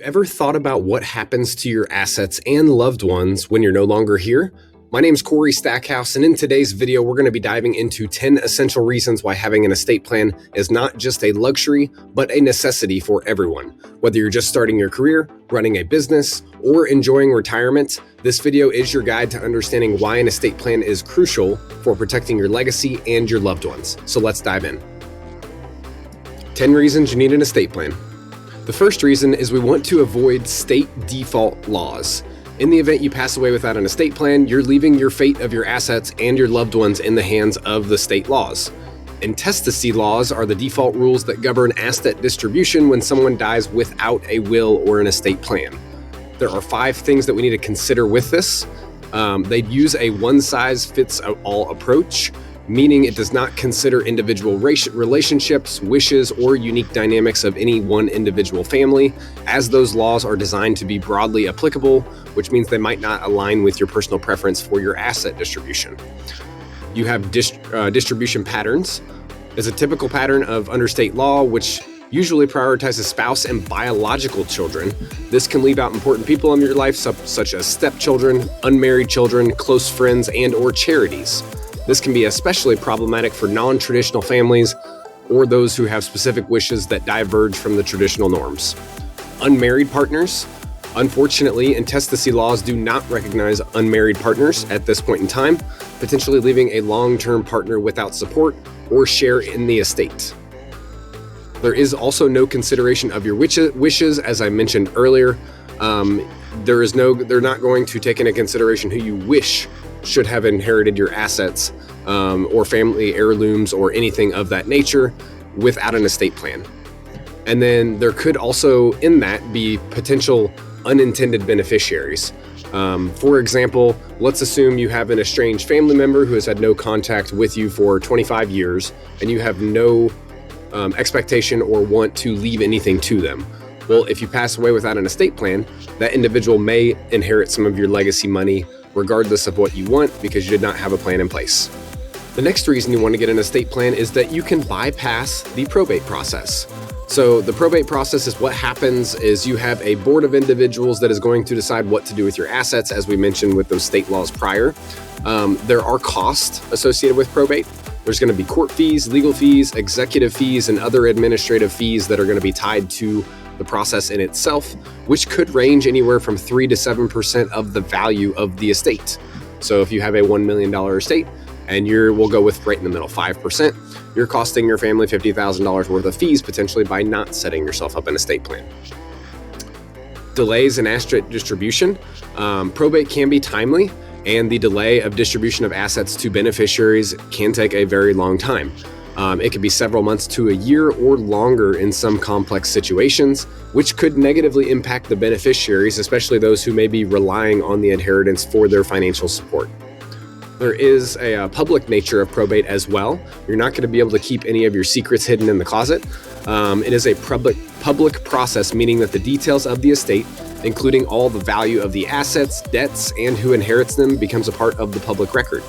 Ever thought about what happens to your assets and loved ones when you're no longer here? My name is Corey Stackhouse, and in today's video, we're going to be diving into 10 essential reasons why having an estate plan is not just a luxury, but a necessity for everyone. Whether you're just starting your career, running a business, or enjoying retirement, this video is your guide to understanding why an estate plan is crucial for protecting your legacy and your loved ones. So let's dive in. 10 reasons you need an estate plan. The first reason is we want to avoid state default laws. In the event you pass away without an estate plan, you're leaving your fate of your assets and your loved ones in the hands of the state laws. Intestate laws are the default rules that govern asset distribution when someone dies without a will or an estate plan. There are 5 things that we need to consider with this. They'd use a one-size-fits-all approach, meaning it does not consider individual relationships, wishes, or unique dynamics of any one individual family, as those laws are designed to be broadly applicable, which means they might not align with your personal preference for your asset distribution. You have distribution patterns. As a typical pattern of under state law, which usually prioritizes spouse and biological children. This can leave out important people in your life, such as stepchildren, unmarried children, close friends, and or charities. This can be especially problematic for non-traditional families or those who have specific wishes that diverge from the traditional norms. Unmarried partners. Unfortunately, intestate laws do not recognize unmarried partners at this point in time, potentially leaving a long-term partner without support or share in the estate. There is also no consideration of your wishes, as I mentioned earlier. They're not going to take into consideration who you wish should have inherited your assets or family heirlooms or anything of that nature without an estate plan. And then there could also in that be potential unintended beneficiaries. For example, let's assume you have an estranged family member who has had no contact with you for 25 years and you have no expectation or want to leave anything to them. Well, if you pass away without an estate plan, that individual may inherit some of your legacy money regardless of what you want because you did not have a plan in place. The next reason you want to get an estate plan is that you can bypass the probate process. So the probate process is what happens is you have a board of individuals that is going to decide what to do with your assets, as we mentioned with those state laws prior. There are costs associated with probate. There's going to be court fees, legal fees, executive fees, and other administrative fees that are going to be tied to the process in itself, which could range anywhere from 3 to 7% of the value of the estate. So if you have a $1 million estate and we'll go with right in the middle, 5%, you're costing your family $50,000 worth of fees potentially by not setting yourself up an estate plan. Delays in asset distribution. Probate can be timely, and the delay of distribution of assets to beneficiaries can take a very long time. It could be several months to a year or longer in some complex situations, which could negatively impact the beneficiaries, especially those who may be relying on the inheritance for their financial support. There is a public nature of probate as well. You're not going to be able to keep any of your secrets hidden in the closet. It is a public process, meaning that the details of the estate, including all the value of the assets, debts, and who inherits them, becomes a part of the public record.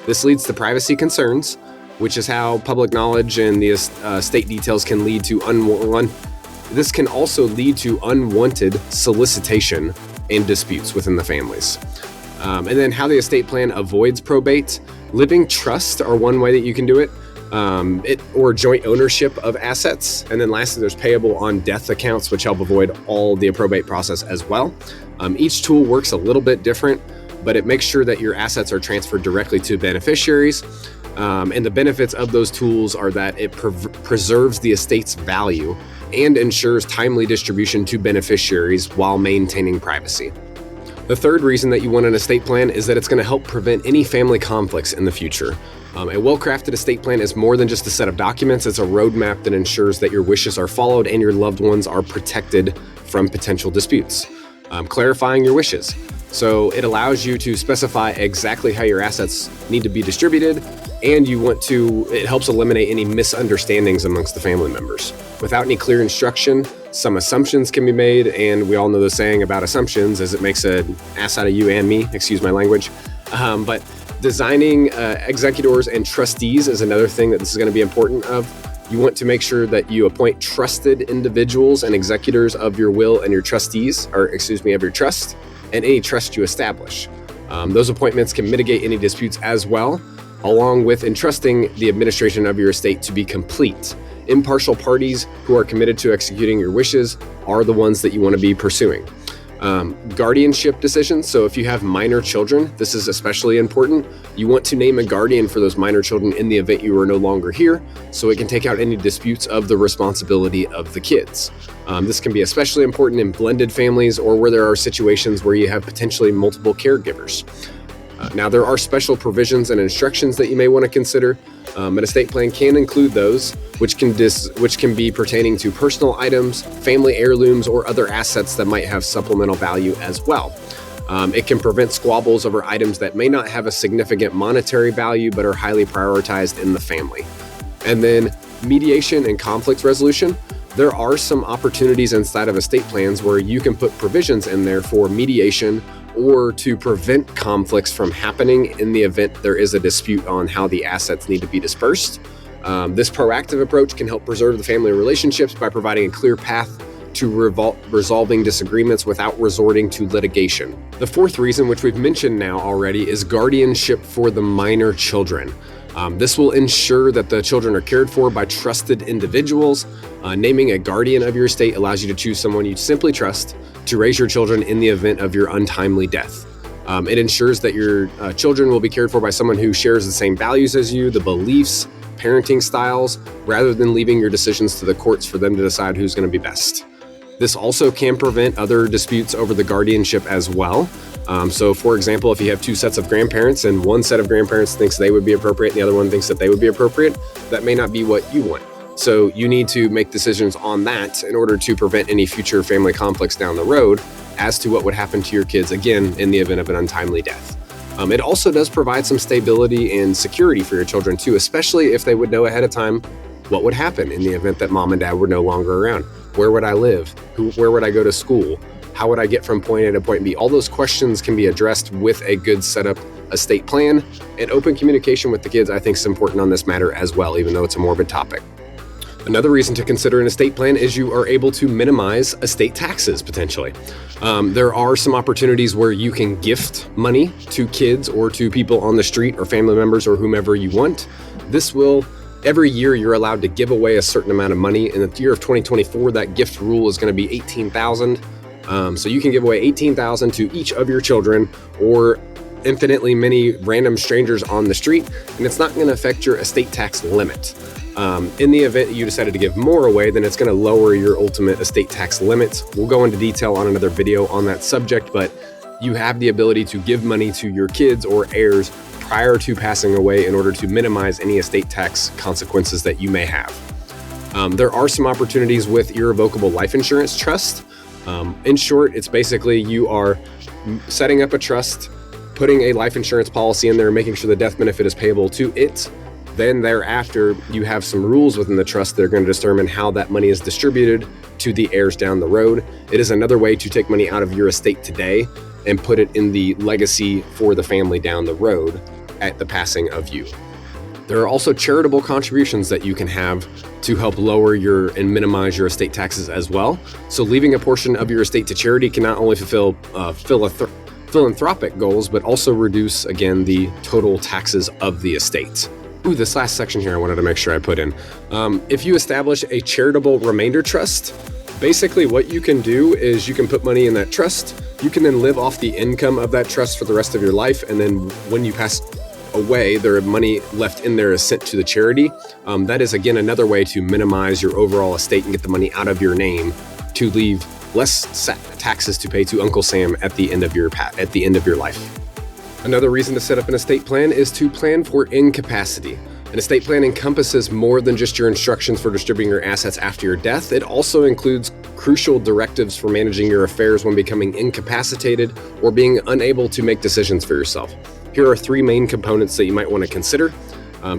This leads to privacy concerns, which is how public knowledge and the estate details can lead to This can also lead to unwanted solicitation and disputes within the families. And then how the estate plan avoids probate. Living trust are one way that you can do it. Or joint ownership of assets. And then lastly, there's payable on death accounts, which help avoid all the probate process as well. Each tool works a little bit different, but it makes sure that your assets are transferred directly to beneficiaries. And the benefits of those tools are that it preserves the estate's value and ensures timely distribution to beneficiaries while maintaining privacy. The third reason that you want an estate plan is that it's going to help prevent any family conflicts in the future. A well-crafted estate plan is more than just a set of documents. It's a roadmap that ensures that your wishes are followed and your loved ones are protected from potential disputes. Clarifying your wishes. So it allows you to specify exactly how your assets need to be distributed, and it helps eliminate any misunderstandings amongst the family members. Without any clear instruction, some assumptions can be made, and we all know the saying about assumptions is it makes an ass out of you and me, excuse my language. But designing executors and trustees is another thing that this is going to be important of. You want to make sure that you appoint trusted individuals and executors of your will and your of your trust, and any trust you establish. Those appointments can mitigate any disputes as well, along with entrusting the administration of your estate to be complete. Impartial parties who are committed to executing your wishes are the ones that you want to be pursuing. Guardianship decisions. So if you have minor children, this is especially important. You want to name a guardian for those minor children in the event you are no longer here, so it can take out any disputes of the responsibility of the kids. This can be especially important in blended families or where there are situations where you have potentially multiple caregivers. Now, there are special provisions and instructions that you may want to consider. An estate plan can include those, which can be pertaining to personal items, family heirlooms, or other assets that might have supplemental value as well. It can prevent squabbles over items that may not have a significant monetary value but are highly prioritized in the family. And then mediation and conflict resolution. There are some opportunities inside of estate plans where you can put provisions in there for mediation or to prevent conflicts from happening in the event there is a dispute on how the assets need to be dispersed. This proactive approach can help preserve the family relationships by providing a clear path to resolving disagreements without resorting to litigation. The fourth reason, which we've mentioned now already, is guardianship for the minor children. This will ensure that the children are cared for by trusted individuals. Naming a guardian of your estate allows you to choose someone you simply trust to raise your children in the event of your untimely death. It ensures that your children will be cared for by someone who shares the same values as you, the beliefs, parenting styles, rather than leaving your decisions to the courts for them to decide who's going to be best. This also can prevent other disputes over the guardianship as well. So for example, if you have two sets of grandparents and one set of grandparents thinks they would be appropriate and the other one thinks that they would be appropriate, that may not be what you want. So you need to make decisions on that in order to prevent any future family conflicts down the road as to what would happen to your kids, again, in the event of an untimely death. It also does provide some stability and security for your children too, especially if they would know ahead of time what would happen in the event that mom and dad were no longer around. Where would I live? Where would I go to school? How would I get from point A to point B? All those questions can be addressed with a good setup estate plan, and open communication with the kids I think is important on this matter as well, even though it's a morbid topic. Another reason to consider an estate plan is you are able to minimize estate taxes potentially. There are some opportunities where you can gift money to kids or to people on the street or family members or whomever you want. Every year you're allowed to give away a certain amount of money. In the year of 2024, that gift rule is going to be $18,000. So you can give away $18,000 to each of your children or infinitely many random strangers on the street, and it's not going to affect your estate tax limit. In the event you decided to give more away, then it's going to lower your ultimate estate tax limit. We'll go into detail on another video on that subject, but you have the ability to give money to your kids or heirs prior to passing away in order to minimize any estate tax consequences that you may have. There are some opportunities with irrevocable life insurance trust. In short, it's basically you are setting up a trust, putting a life insurance policy in there, making sure the death benefit is payable to it. Then thereafter, you have some rules within the trust that are going to determine how that money is distributed to the heirs down the road. It is another way to take money out of your estate today and put it in the legacy for the family down the road at the passing of you. There are also charitable contributions that you can have to help lower and minimize your estate taxes as well. So leaving a portion of your estate to charity can not only fulfill philanthropic goals, but also reduce, again, the total taxes of the estate. This last section here I wanted to make sure I put in. If you establish a charitable remainder trust, basically what you can do is you can put money in that trust. You can then live off the income of that trust for the rest of your life. And then when you pass away, there money left in there is sent to the charity. That is, again, another way to minimize your overall estate and get the money out of your name to leave less taxes to pay to Uncle Sam at the end of your life. Another reason to set up an estate plan is to plan for incapacity. An estate plan encompasses more than just your instructions for distributing your assets after your death. It also includes crucial directives for managing your affairs when becoming incapacitated or being unable to make decisions for yourself. Here are three main components that you might want to consider.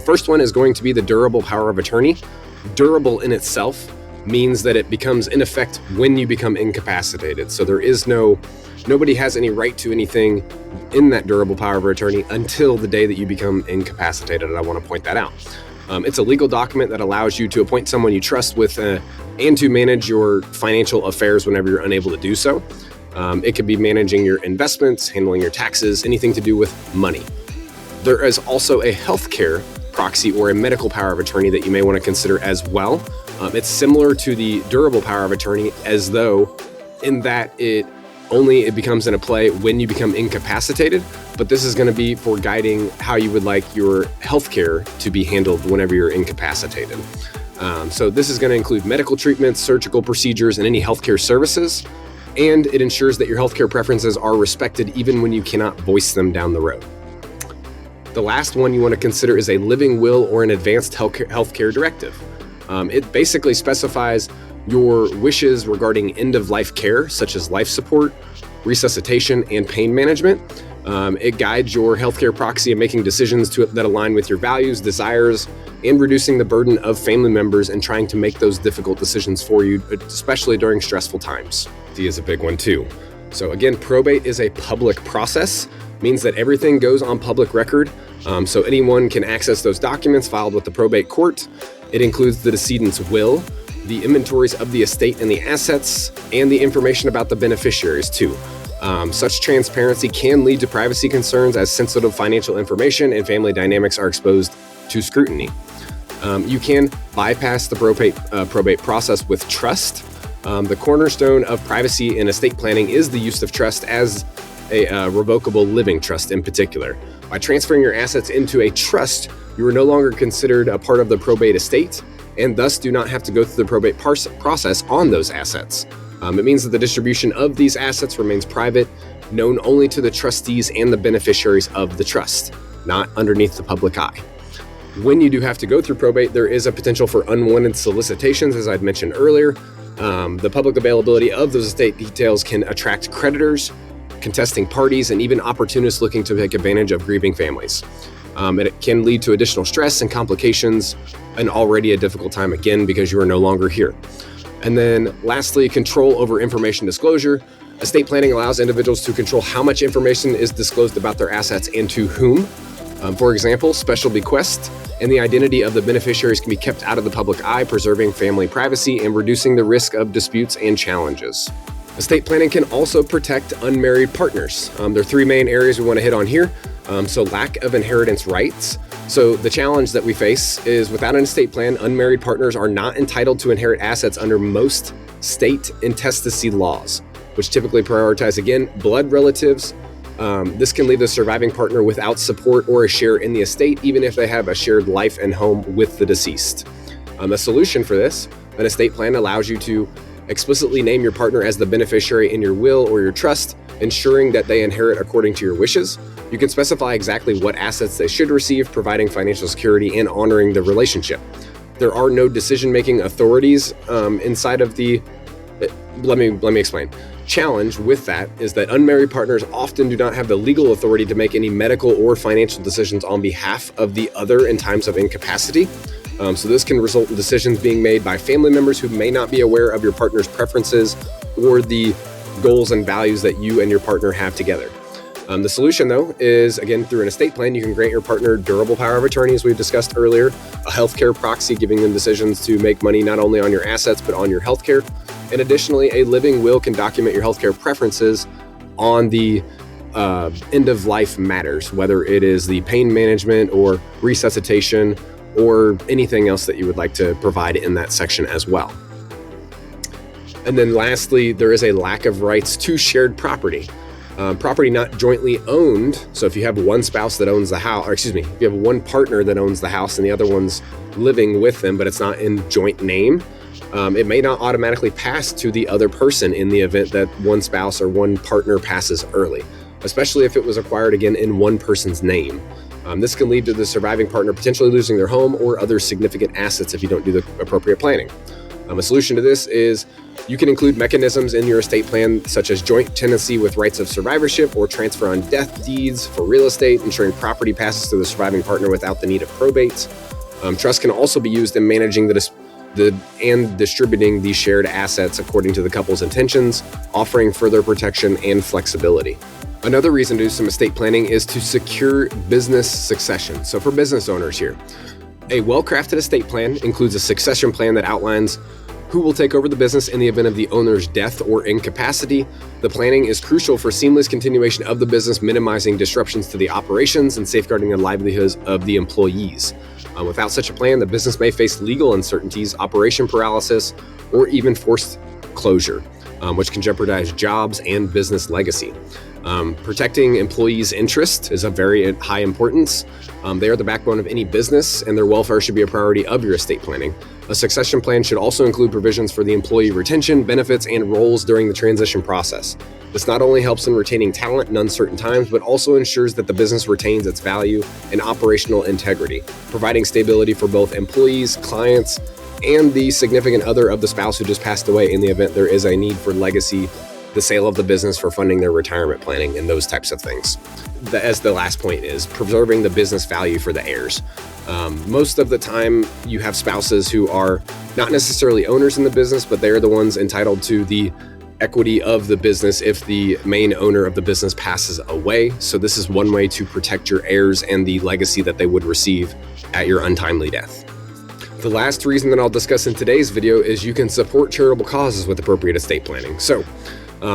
First one is going to be the durable power of attorney. Durable in itself means that it becomes in effect when you become incapacitated. So nobody has any right to anything in that durable power of attorney until the day that you become incapacitated, and I want to point that out. It's a legal document that allows you to appoint someone you trust with and to manage your financial affairs whenever you're unable to do so. It could be managing your investments, handling your taxes, anything to do with money. There is also a healthcare proxy or a medical power of attorney that you may want to consider as well. It's similar to the durable power of attorney, as though in that it becomes into play when you become incapacitated, but this is going to be for guiding how you would like your healthcare to be handled whenever you're incapacitated. So this is going to include medical treatments, surgical procedures, and any healthcare services, and it ensures that your healthcare preferences are respected even when you cannot voice them down the road. The last one you want to consider is a living will or an advanced healthcare directive. It basically specifies your wishes regarding end-of-life care, such as life support, resuscitation, and pain management. It guides your healthcare proxy in making decisions that align with your values, desires, and reducing the burden of family members and trying to make those difficult decisions for you, especially during stressful times. D is a big one too. So again, probate is a public process, means that everything goes on public record, so anyone can access those documents filed with the probate court. It includes the decedent's will, the inventories of the estate and the assets, and the information about the beneficiaries too. Such transparency can lead to privacy concerns as sensitive financial information and family dynamics are exposed to scrutiny. You can bypass the probate process with trust. The cornerstone of privacy in estate planning is the use of trust as a revocable living trust in particular. By transferring your assets into a trust, you are no longer considered a part of the probate estate and thus do not have to go through the probate process on those assets. It means that the distribution of these assets remains private, known only to the trustees and the beneficiaries of the trust, not underneath the public eye. When you do have to go through probate, there is a potential for unwanted solicitations, as I'd mentioned earlier. The public availability of those estate details can attract creditors, contesting parties, and even opportunists looking to take advantage of grieving families. It can lead to additional stress and complications, and already a difficult time again because you are no longer here. And then lastly, control over information disclosure. Estate planning allows individuals to control how much information is disclosed about their assets and to whom. For example, special bequests and the identity of the beneficiaries can be kept out of the public eye, preserving family privacy and reducing the risk of disputes and challenges. Estate planning can also protect unmarried partners. There are three main areas we want to hit on here. So lack of inheritance rights. So the challenge that we face is without an estate plan, unmarried partners are not entitled to inherit assets under most state intestacy laws, which typically prioritize, again, blood relatives. This can leave the surviving partner without support or a share in the estate, even if they have a shared life and home with the deceased. The solution for this, an estate plan allows you to explicitly name your partner as the beneficiary in your will or your trust, ensuring that they inherit according to your wishes. You can specify exactly what assets they should receive, providing financial security and honoring the relationship. There are no decision-making authorities inside of the... Let me explain. Challenge with that is that unmarried partners often do not have the legal authority to make any medical or financial decisions on behalf of the other in times of incapacity. So this can result in decisions being made by family members who may not be aware of your partner's preferences or the goals and values that you and your partner have together. The solution, though, is, again, through an estate plan, you can grant your partner durable power of attorney, as we've discussed earlier, a healthcare proxy giving them decisions to make money not only on your assets, but on your healthcare. And additionally, a living will can document your healthcare preferences on the end-of-life matters, whether it is the pain management or resuscitation or anything else that you would like to provide in that section as well. And then lastly, there is a lack of rights to shared property. Property not jointly owned. So if you have one spouse that owns the house, or excuse me, if you have one partner that owns the house and the other one's living with them, but it's not in joint name, it may not automatically pass to the other person in the event that one spouse or one partner passes early, especially if it was acquired again in one person's name. This can lead to the surviving partner potentially losing their home or other significant assets if you don't do the appropriate planning. A solution to this is you can include mechanisms in your estate plan, such as joint tenancy with rights of survivorship or transfer on death deeds for real estate, ensuring property passes to the surviving partner without the need of probate. Trust can also be used in managing and distributing these shared assets according to the couple's intentions, offering further protection and flexibility. Another reason to do some estate planning is to secure business succession. So for business owners here, A well-crafted estate plan includes a succession plan that outlines who will take over the business in the event of the owner's death or incapacity. The planning is crucial for seamless continuation of the business, minimizing disruptions to the operations and safeguarding the livelihoods of the employees. Without such a plan, the business may face legal uncertainties, operation paralysis, or even forced closure, which can jeopardize jobs and business legacy. Protecting employees' interest is of very high importance. They are the backbone of any business, and their welfare should be a priority of your estate planning. A succession plan should also include provisions for the employee retention, benefits, and roles during the transition process. This not only helps in retaining talent in uncertain times, but also ensures that the business retains its value and operational integrity, providing stability for both employees, clients, and the significant other of the spouse who just passed away in the event there is a need for legacy, the sale of the business for funding their retirement planning, and those types of things. As the last point is preserving the business value for the heirs. Most of the time you have spouses who are not necessarily owners in the business, but they're the ones entitled to the equity of the business if the main owner of the business passes away. So this is one way to protect your heirs and the legacy that they would receive at your untimely death. The last reason that I'll discuss in today's video is you can support charitable causes with appropriate estate planning. So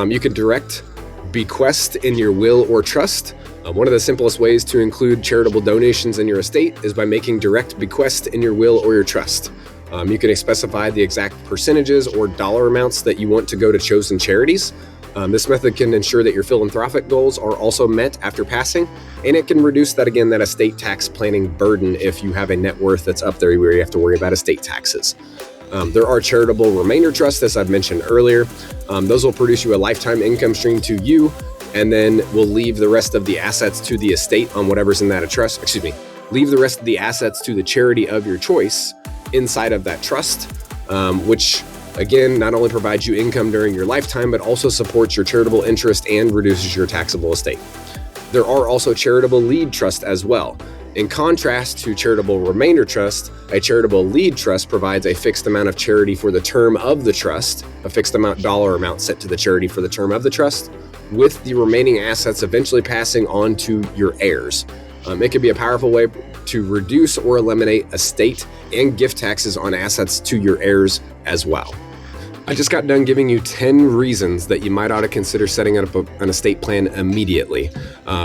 you can direct bequest in your will or trust. One of the simplest ways to include charitable donations in your estate is by making direct bequest in your will or your trust. You can specify the exact percentages or dollar amounts that you want to go to chosen charities. This method can ensure that your philanthropic goals are also met after passing, and it can reduce that estate tax planning burden if you have a net worth that's up there where you have to worry about estate taxes. There are charitable remainder trusts, as I've mentioned earlier. Those will produce you a lifetime income stream to you, and then will leave the rest of the assets to the estate on whatever's in that trust. Leave the rest of the assets to the charity of your choice inside of that trust, which again, not only provides you income during your lifetime, but also supports your charitable interest and reduces your taxable estate. There are also charitable lead trusts as well. In contrast to charitable remainder trust, a charitable lead trust provides a fixed amount of charity for the term of the trust, a fixed dollar amount set to the charity for the term of the trust, with the remaining assets eventually passing on to your heirs. It can be a powerful way to reduce or eliminate estate and gift taxes on assets to your heirs as well. I just got done giving you 10 reasons that you might ought to consider setting up an estate plan immediately.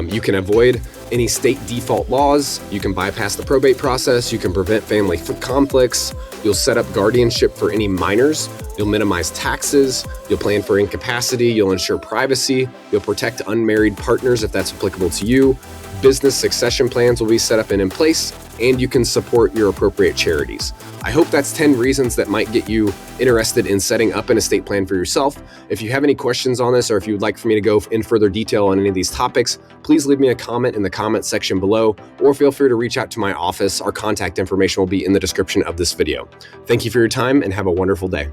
You can avoid any state default laws, you can bypass the probate process, you can prevent family conflicts, you'll set up guardianship for any minors, you'll minimize taxes, you'll plan for incapacity, you'll ensure privacy, you'll protect unmarried partners if that's applicable to you, business succession plans will be set up and in place, and you can support your appropriate charities. I hope that's 10 reasons that might get you interested in setting up an estate plan for yourself. If you have any questions on this, or if you'd like for me to go in further detail on any of these topics, please leave me a comment in the comment section below, or feel free to reach out to my office. Our contact information will be in the description of this video. Thank you for your time and have a wonderful day.